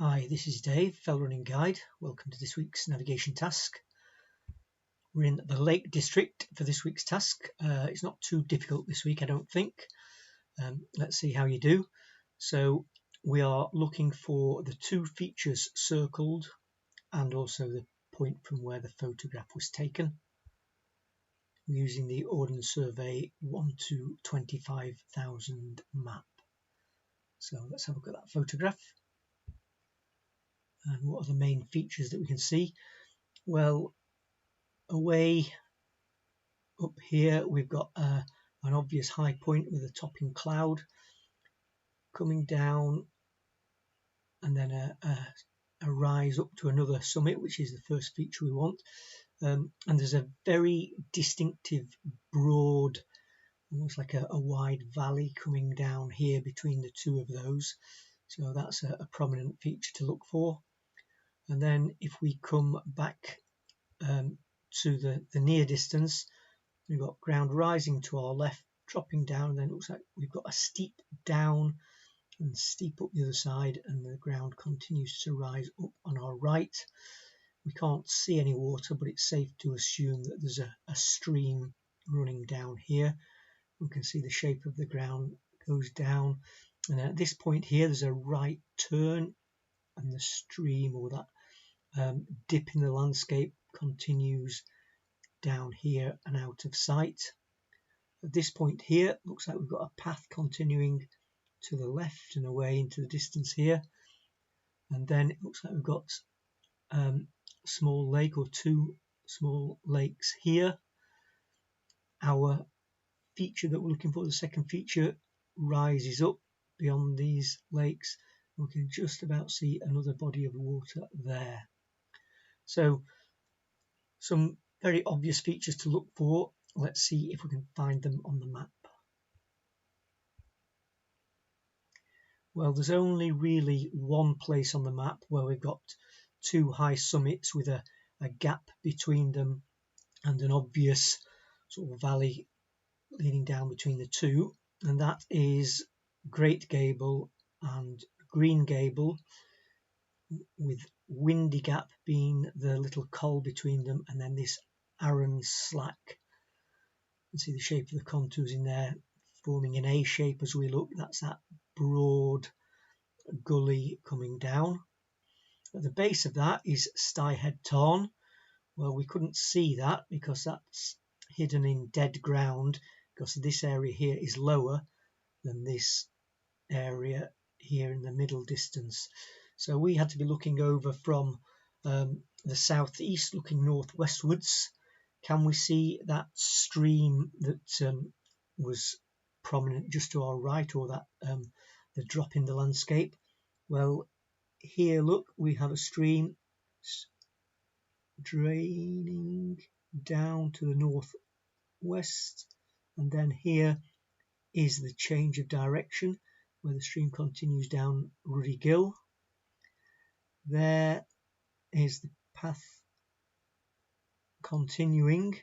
Hi, this is Dave, Fell Running Guide. Welcome to this week's navigation task. We're in the Lake District for this week's task. It's not too difficult this week, I don't think. Let's see how you do. So we are looking for the two features circled and also the point from where the photograph was taken. We're using the Ordnance Survey 1 to 25,000 map. So let's have a look at that photograph. And what are the main features that we can see? Well, away up here we've got an obvious high point with a topping cloud coming down, and then a rise up to another summit, which is the first feature we want. And there's a very distinctive broad, almost like a wide valley coming down here between the two of those. So that's a prominent feature to look for. And then if we come back to the near distance, we've got ground rising to our left, dropping down, and then it looks like we've got a steep down and steep up the other side, and the ground continues to rise up on our right. We can't see any water, but it's safe to assume that there's a stream running down here. We can see the shape of the ground goes down, and at this point here there's a right turn, and the stream, or that dip in the landscape, continues down here and out of sight. At this point here, looks like we've got a path continuing to the left and away into the distance here, and then it looks like we've got a small lake or two small lakes here. Our feature that we're looking for, the second feature, rises up beyond these lakes. We can just about see another body of water there. So some very obvious features to look for. Let's see if we can find them on the map. Well, there's only really one place on the map where we've got two high summits with a gap between them and an obvious sort of valley leading down between the two, and that is Great Gable and Green Gable, with Windy Gap being the little col between them, and then this Arran Slack. You can see the shape of the contours in there forming an A shape as we look. That's that broad gully coming down. At the base of that is Styhead Tarn. Well, we couldn't see that because that's hidden in dead ground, because this area here is lower than this area here in the middle distance. So we had to be looking over from the southeast, looking northwestwards. Can we see that stream that was prominent just to our right, or that the drop in the landscape? Well, here look, we have a stream draining down to the northwest, and then here is the change of direction where the stream continues down Ruddy Gill. There is the path continuing,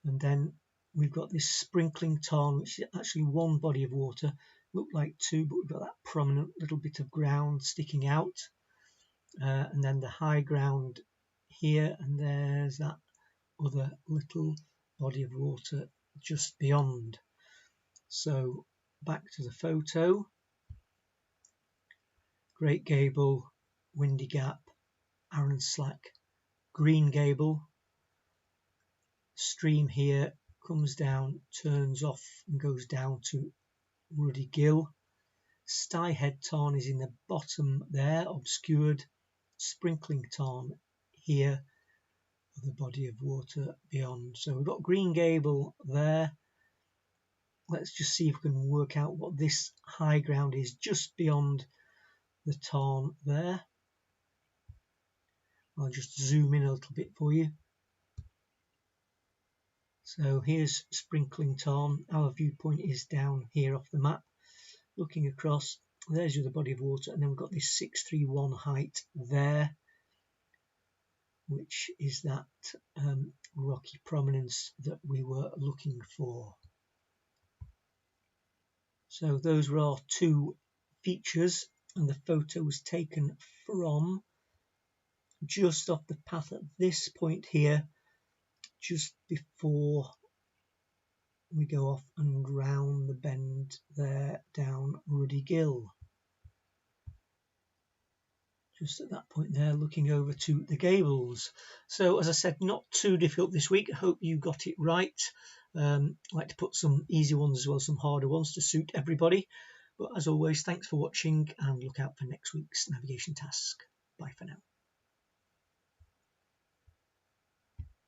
and then we've got this Sprinkling Tarn, which is actually one body of water. Looked like two, but we've got that prominent little bit of ground sticking out, and then the high ground here, and there's that other little body of water just beyond. So back to the photo. Great Gable, Windy Gap, Arran Slack, Green Gable. Stream here comes down, turns off and goes down to Ruddy Gill. Styhead Tarn is in the bottom there, obscured. Sprinkling Tarn here, the body of water beyond. So we've got Green Gable there. Let's just see if we can work out what this high ground is just beyond the tarn there. I'll just zoom in a little bit for you. So here's Sprinkling Tarn. Our viewpoint is down here off the map, looking across. There's the body of water, and then we've got this 631 height there, which is that rocky prominence that we were looking for. So those were our two features and the photo was taken from just off the path at this point here, just before we go off and round the bend there down Ruddy Gill. Just at that point there, looking over to the Gables. So as I said, not too difficult this week. I hope you got it right. I like to put some easy ones as well, some harder ones to suit everybody. But as always, thanks for watching and look out for next week's navigation task. Bye for now.